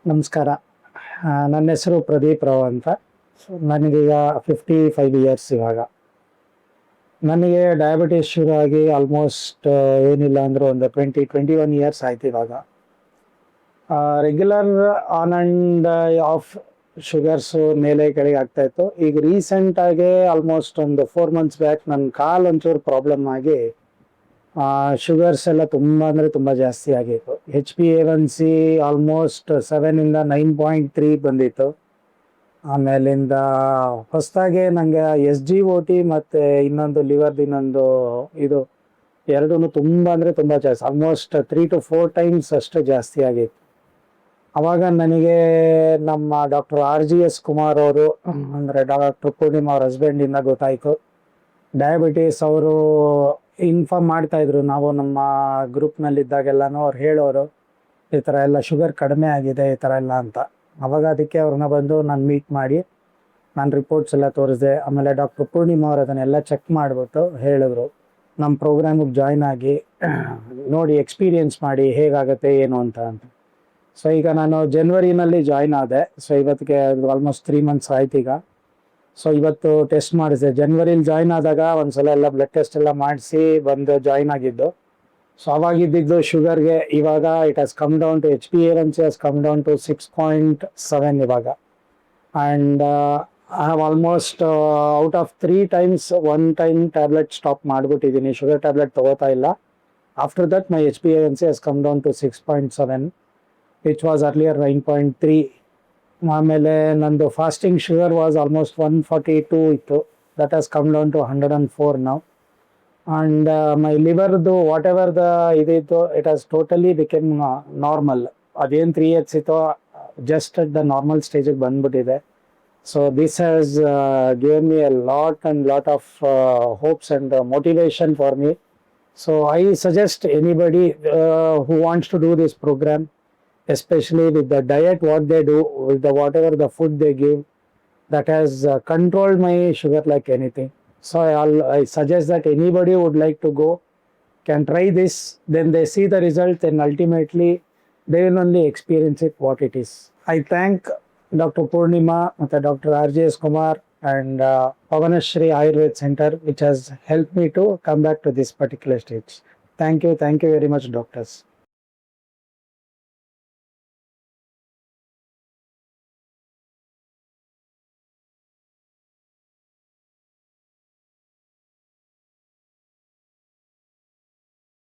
ನಮಸ್ಕಾರ. ನನ್ನ ಹೆಸರು ಪ್ರದೀಪ್ ರಾವ್ ಅಂತ. ನನಗೀಗ 55 ಇಯರ್ಸ್. ಇವಾಗ ನನಗೆ ಡಯಾಬಿಟಿಸ್ ಶುರು ಆಗಿ ಆಲ್ಮೋಸ್ಟ್ ಏನಿಲ್ಲ ಅಂದರೂ ಒಂದು 21 ಇಯರ್ಸ್ ಆಯ್ತು. ಇವಾಗ regular on and of sugars ಮೇಲೆ ಕೆಳಗೆ ಆಗ್ತಾ ಇತ್ತು. ಈಗ ರೀಸೆಂಟಾಗಿ ಆಲ್ಮೋಸ್ಟ್ ಒಂದು 4 ಮಂತ್ಸ್ ಬ್ಯಾಕ್ ನನ್ನ ಕಾಲು ಒಂಚೂರು ಪ್ರಾಬ್ಲಮ್ ಆಗಿ ಶುಗರ್ಸ್ ಎಲ್ಲ ತುಂಬ ಅಂದರೆ ತುಂಬ ಜಾಸ್ತಿ ಆಗಿತ್ತು. HbA1c ಆಲ್ಮೋಸ್ಟ್ 7ಇಂದ 9.3 ಬಂದಿತ್ತು. ಆಮೇಲಿಂದ ಹೊಸದಾಗಿ ನನಗೆ SGOT ಮತ್ತು ಇನ್ನೊಂದು ಲಿವರ್ದು ಇನ್ನೊಂದು ಇದು ಎರಡೂ ತುಂಬ ಅಂದರೆ ತುಂಬ ಜಾಸ್ತಿ, ಆಲ್ಮೋಸ್ಟ್ 3 to 4 ಟೈಮ್ಸ್ ಅಷ್ಟು ಜಾಸ್ತಿ ಆಗಿತ್ತು. ಆವಾಗ ನನಗೆ ನಮ್ಮ ಡಾಕ್ಟರ್ RGS ಕುಮಾರ್ ಅವರು ಅಂದರೆ ಡಾಕ್ಟರ್ ಪೂರ್ಣಿಮಾ ಅವ್ರ ಹಸ್ಬೆಂಡಿಂದ ಗೊತ್ತಾಯಿತು. ಡಯಾಬಿಟೀಸ್ ಅವರು ಇನ್ಫಾರ್ಮ್ ಮಾಡ್ತಾಯಿದ್ರು. ನಾವು ನಮ್ಮ ಗ್ರೂಪ್ನಲ್ಲಿದ್ದಾಗೆಲ್ಲನೂ ಅವ್ರು ಹೇಳೋರು ಈ ಥರ ಎಲ್ಲ ಶುಗರ್ ಕಡಿಮೆ ಆಗಿದೆ ಈ ಥರ ಎಲ್ಲ ಅಂತ. ಅವಾಗ ಅದಕ್ಕೆ ಅವ್ರನ್ನ ಬಂದು ನಾನು ಮೀಟ್ ಮಾಡಿ ನಾನು ರಿಪೋರ್ಟ್ಸ್ ಎಲ್ಲ ತೋರಿಸಿದೆ. ಆಮೇಲೆ ಡಾಕ್ಟರ್ ಪೂರ್ಣಿಮಾ ಅವರು ಅದನ್ನೆಲ್ಲ ಚೆಕ್ ಮಾಡಿಬಿಟ್ಟು ಹೇಳಿದ್ರು ನಮ್ಮ ಪ್ರೋಗ್ರಾಮಿಗೆ ಜಾಯ್ನ್ ಆಗಿ ನೋಡಿ ಎಕ್ಸ್ಪೀರಿಯೆನ್ಸ್ ಮಾಡಿ ಹೇಗಾಗುತ್ತೆ ಏನು ಅಂತ. ಸೊ ಈಗ ನಾನು ಜನವರಿನಲ್ಲಿ ಜಾಯ್ನ್ ಆದೆ. ಸೊ ಇವತ್ತಿಗೆ ಆಲ್ಮೋಸ್ಟ್ 3 ಮಂತ್ಸ್ ಆಯ್ತು ಈಗ. ಸೊ ಇವತ್ತು ಟೆಸ್ಟ್ ಮಾಡಿಸಿದೆ. ಜನವರಿಲಿ ಜಾಯ್ನ್ ಆದಾಗ ಒಂದ್ಸಲ ಎಲ್ಲ ಬ್ಲಡ್ ಟೆಸ್ಟ್ ಎಲ್ಲ ಮಾಡಿಸಿ ಬಂದು ಜಾಯ್ನ್ ಆಗಿದ್ದು. ಸೊ ಅವಾಗಿದ್ದು ಶುಗರ್ಗೆ ಇವಾಗ it has come down to HbA1c has come down to 6.7 ಇವಾಗ. And I have almost out of 3 times 1 time tablet stop ಮಾಡಿಬಿಟ್ಟಿದ್ದೀನಿ. ಶುಗರ್ ಟ್ಯಾಬ್ಲೆಟ್ ತೊಗೋತಾ ಇಲ್ಲ. After that my HbA1c has come down to 6.7 which was earlier 9.3. ಆಮೇಲೆ ನಂದು fasting sugar was almost 142 ಇತ್ತು. That has come down to 104 ನಾವು. And my ಲಿವರ್ದು whatever the ಇದಿತ್ತು it has totally became normal. ಅದೇನು 3x ಇತ್ತೋ just at the normal ಸ್ಟೇಜಿಗೆ ಬಂದ್ಬಿಟ್ಟಿದೆ. So this has given me a lot of hopes and motivation for me. So I suggest anybody who wants to do this program, especially with the diet what they do, with the whatever the food they give, that has controlled my sugar like anything. So I suggest that anybody would like to go can try this, then they see the result, and ultimately they will only experience it what it is. I thank Dr. Purnima and Dr. RGS Kumar and Pavanashri Ayurved Center, which has helped me to come back to this particular stage. Thank you very much, doctors.